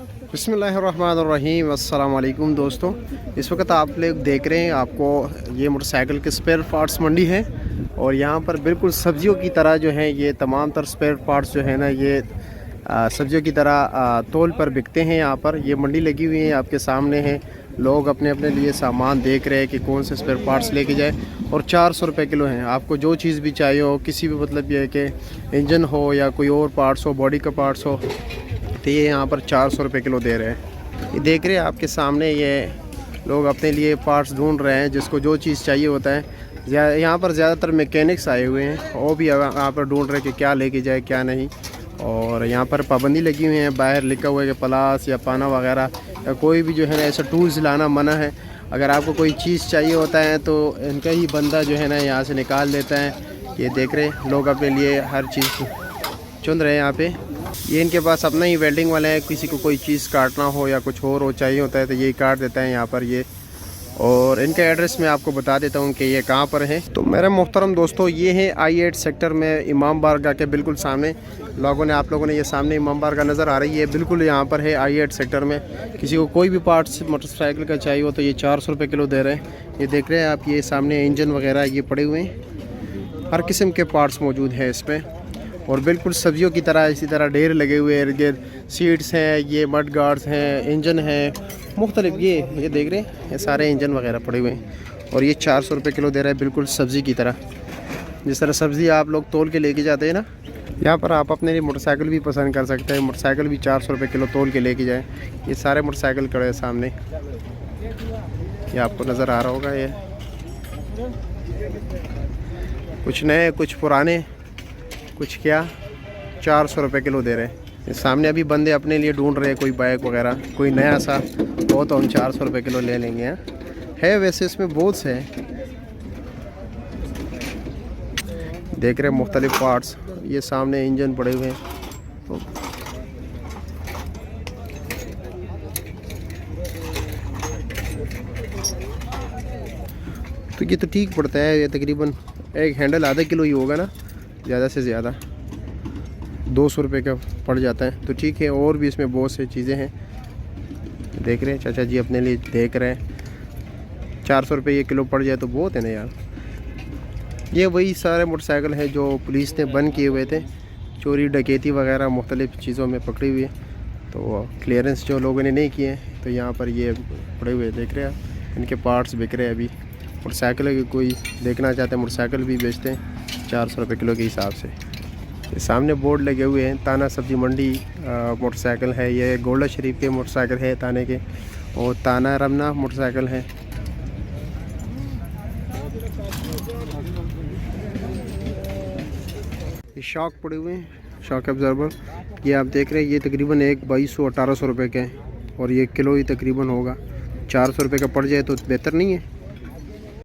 बिस्मिल्लाहिर्रहमानिर्रहीम। अस्सलाम वालेकुम दोस्तों, इस वक्त आप लोग देख रहे हैं आपको ये मोटरसाइकिल के स्पेयर पार्ट्स मंडी है और यहाँ पर बिल्कुल सब्जियों की तरह जो है ये तमाम तर स्पेयर पार्ट्स जो है ना ये सब्जियों की तरह तौल पर बिकते हैं। यहाँ पर ये मंडी लगी हुई है, आपके सामने है। लोग अपने अपने लिए सामान देख रहे हैं कि कौन से स्पेयर पार्ट्स लेके जाए और 400 रुपये किलो हैं। आपको जो चीज़ भी चाहिए हो, किसी भी मतलब ये है कि इंजन हो या कोई और पार्ट्स हो, बॉडी का पार्ट्स हो, तो ये यहाँ पर 400 रुपये किलो दे रहे हैं। ये देख रहे हैं आपके सामने, ये लोग अपने लिए पार्ट्स ढूंढ रहे हैं जिसको जो चीज़ चाहिए होता है। यहाँ पर ज़्यादातर मैकेनिक्स आए हुए हैं, वो भी यहाँ पर ढूंढ रहे हैं कि क्या लेके जाए क्या नहीं। और यहाँ पर पाबंदी लगी हुई है, बाहर लिखा हुआ है कि प्लास या पाना वगैरह या कोई भी जो है ना ऐसा टूल्स लाना मना है। अगर आपको कोई चीज़ चाहिए होता है तो इनका ही बंदा जो है ना यहाँ से निकाल देता है। ये देख रहे हैं लोग अपने लिए हर चीज़ चुन रहे हैं यहाँ पे। ये इनके पास अपना ही वेल्डिंग वाला है, किसी को कोई चीज़ काटना हो या कुछ और हो चाहिए होता है तो यही काट देता है यहाँ पर ये। और इनका एड्रेस मैं आपको बता देता हूँ कि ये कहाँ पर है। तो मेरे मोहतरम दोस्तों, ये है I8 सेक्टर में इमाम बारगाह के बिल्कुल सामने। आप लोगों ने ये सामने इमाम बारगाह नज़र आ रही है, बिल्कुल यहाँ पर है I8 सेक्टर में। किसी को कोई भी पार्ट्स मोटरसाइकिल का चाहिए हो तो ये 400 रुपये किलो दे रहे हैं। ये देख रहे हैं आप, ये सामने इंजन वगैरह ये पड़े हुए हैं, हर किस्म के पार्ट्स मौजूद हैं इसमें। और बिल्कुल सब्जियों की तरह इसी तरह ढेर लगे हुए इर्द गिर्द। सीट्स हैं, ये मड गार्ड्स हैं, इंजन है मुख्तलिफ। ये देख रहे हैं, ये सारे इंजन वगैरह पड़े हुए हैं और ये 400 रुपये किलो दे रहा है, बिल्कुल सब्ज़ी की तरह। जिस तरह सब्ज़ी आप लोग तोल के लेके जाते हैं ना, यहाँ पर आप अपने लिए मोटरसाइकिल भी पसंद कर सकते हैं। मोटरसाइकिल भी 400 रुपये किलो तोल के लेके जाएँ। ये सारे मोटरसाइकिल खड़े हैं सामने, ये आपको नज़र आ रहा होगा। ये कुछ नए कुछ पुराने कुछ क्या 400 रुपये किलो दे रहे हैं। सामने अभी बंदे अपने लिए ढूंढ रहे हैं कोई बाइक वगैरह, कोई नया सा हो तो हम 400 रुपये किलो ले लेंगे। है वैसे इसमें बहुत से हैं, देख रहे हैं मुख्तलिफ पार्ट्स। ये सामने इंजन पड़े हुए हैं। तो ये तो ठीक पड़ता है, ये तकरीबन एक हैंडल आधा किलो ही होगा ना, ज़्यादा से ज़्यादा 200 रुपये का पड़ जाता है, तो ठीक है। और भी इसमें बहुत सी चीज़ें हैं, देख रहे हैं चाचा जी अपने लिए देख रहे हैं। 400 रुपये ये किलो पड़ जाए तो बहुत है ना यार। ये वही सारे मोटरसाइकिल हैं जो पुलिस ने बंद किए हुए थे, चोरी डकैती वगैरह मुख्तलिफ़ चीज़ों में पकड़ी हुई है। तो क्लियरेंस जो लोगों ने नहीं किए तो यहाँ पर ये पड़े हुए देख रहे हैं, इनके पार्ट्स बिक रहे हैं अभी। मोटरसाइकिल की कोई देखना चाहते हैं, मोटरसाइकिल भी बेचते हैं 400 रुपये किलो के हिसाब से। ये सामने बोर्ड लगे हुए हैं, ताना सब्जी मंडी मोटरसाइकिल है। ये गोल्डा शरीफ के मोटरसाइकिल है ताने के, और ताना रमना मोटरसाइकिल है। ये शॉक पड़े हुए हैं, शॉक एब्जॉर्बर। ये आप देख रहे हैं, ये तकरीबन एक 2200-1800 रुपये के हैं और ये किलो ही तकरीबन होगा। 400 रुपये का पड़ जाए तो बेहतर नहीं है।